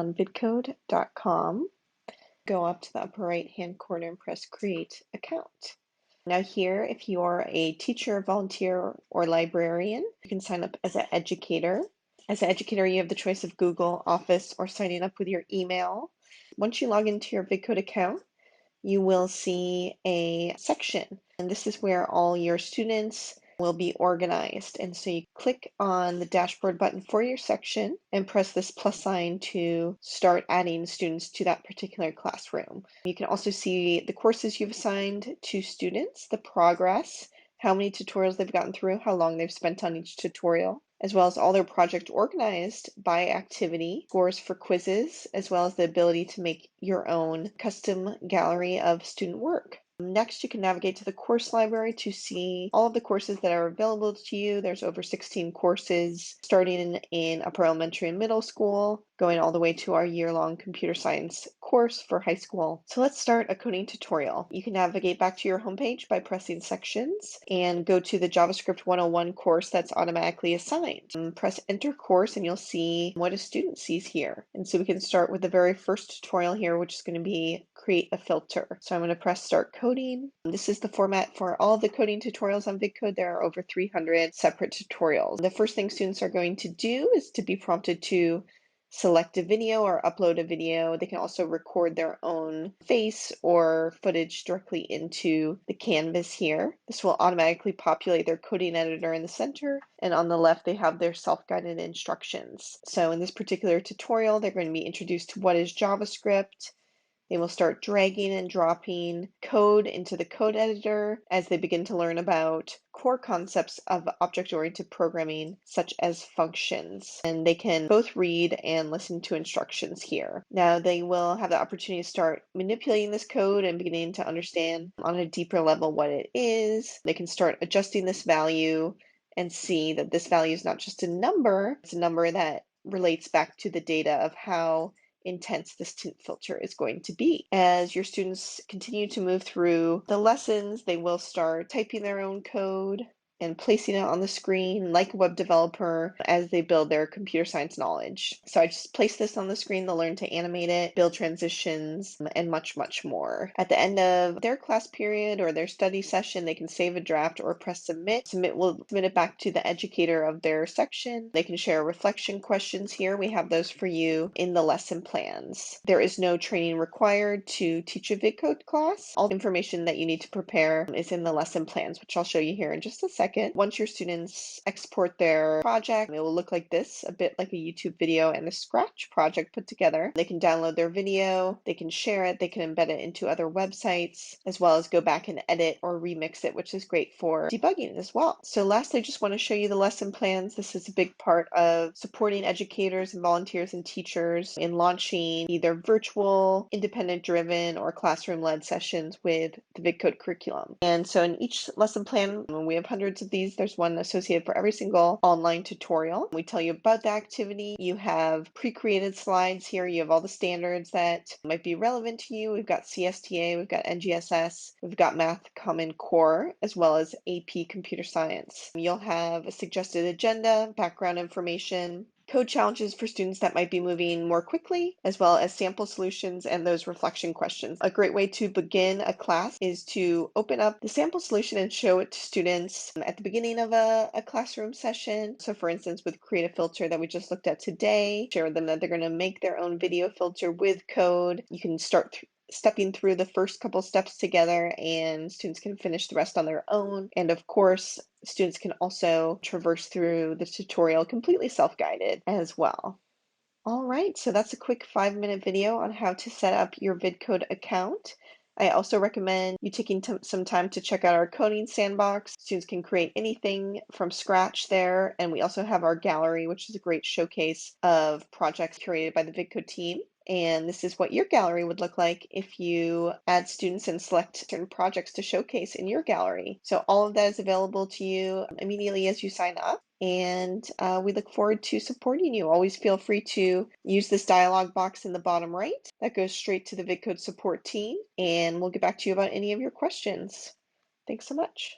on vidcode.com. Go up to the upper right-hand corner and press Create Account. Now here, if you're a teacher, volunteer, or librarian, you can sign up as an educator. As an educator, you have the choice of Google, Office, or signing up with your email. Once you log into your Vidcode account, you will see a section, and this is where all your students will be organized. And so you click on the dashboard button for your section and press this plus sign to start adding students to that particular classroom. You can also see the courses you've assigned to students, the progress, how many tutorials they've gotten through, how long they've spent on each tutorial, as well as all their project organized by activity, scores for quizzes, as well as the ability to make your own custom gallery of student work. Next, you can navigate to the course library to see all of the courses that are available to you. There's over 16 courses starting in upper elementary and middle school, going all the way to our year-long computer science course for high school. So let's start a coding tutorial. You can navigate back to your homepage by pressing Sections and go to the JavaScript 101 course that's automatically assigned. Press Enter Course and you'll see what a student sees here. And so we can start with the very first tutorial here, which is going to be create a filter. So I'm going to press Start Coding. This is the format for all of the coding tutorials on Vidcode. There are over 300 separate tutorials. The first thing students are going to do is to be prompted to select a video or upload a video. They can also record their own face or footage directly into the canvas here. This will automatically populate their coding editor in the center, and on the left they have their self-guided instructions. So in this particular tutorial, they're going to be introduced to what is JavaScript. They will start dragging and dropping code into the code editor as they begin to learn about core concepts of object-oriented programming, such as functions. And they can both read and listen to instructions here. Now they will have the opportunity to start manipulating this code and beginning to understand on a deeper level what it is. They can start adjusting this value and see that this value is not just a number, it's a number that relates back to the data of how intense this tint filter is going to be. As your students continue to move through the lessons, they will start typing their own code and placing it on the screen like a web developer as they build their computer science knowledge. So I just place this on the screen. They'll learn to animate it, build transitions, and much, much more. At the end of their class period or their study session, they can save a draft or press submit. Submit will submit it back to the educator of their section. They can share reflection questions here. We have those for you in the lesson plans. There is no training required to teach a Vidcode class. All the information that you need to prepare is in the lesson plans, which I'll show you here in just a second. Once your students export their project, it will look like this, a bit like a YouTube video and a Scratch project put together. They can download their video, they can share it, they can embed it into other websites, as well as go back and edit or remix it, which is great for debugging as well. So lastly, I just want to show you the lesson plans. This is a big part of supporting educators and volunteers and teachers in launching either virtual, independent-driven, or classroom-led sessions with the Vidcode curriculum. And so in each lesson plan, we have hundreds of these. There's one associated for every single online tutorial. We tell you about the activity. You have pre-created slides here. You have all the standards that might be relevant to you. We've got CSTA, we've got NGSS, we've got Math Common Core, as well as AP Computer Science. You'll have a suggested agenda, background information, code challenges for students that might be moving more quickly, as well as sample solutions and those reflection questions. A great way to begin a class is to open up the sample solution and show it to students at the beginning of a classroom session. So for instance, with Create a Filter that we just looked at today, share with them that they're going to make their own video filter with code. You can start stepping through the first couple steps together, and students can finish the rest on their own. And of course, students can also traverse through the tutorial completely self-guided as well. All right, so that's a quick 5-minute video on how to set up your Vidcode account. I also recommend you taking some time to check out our coding sandbox. Students can create anything from scratch there, and we also have our gallery, which is a great showcase of projects curated by the Vidcode team. And this is what your gallery would look like if you add students and select certain projects to showcase in your gallery. So all of that is available to you immediately as you sign up. And we look forward to supporting you. Always feel free to use this dialog box in the bottom right. That goes straight to the Vidcode support team, and we'll get back to you about any of your questions. Thanks so much.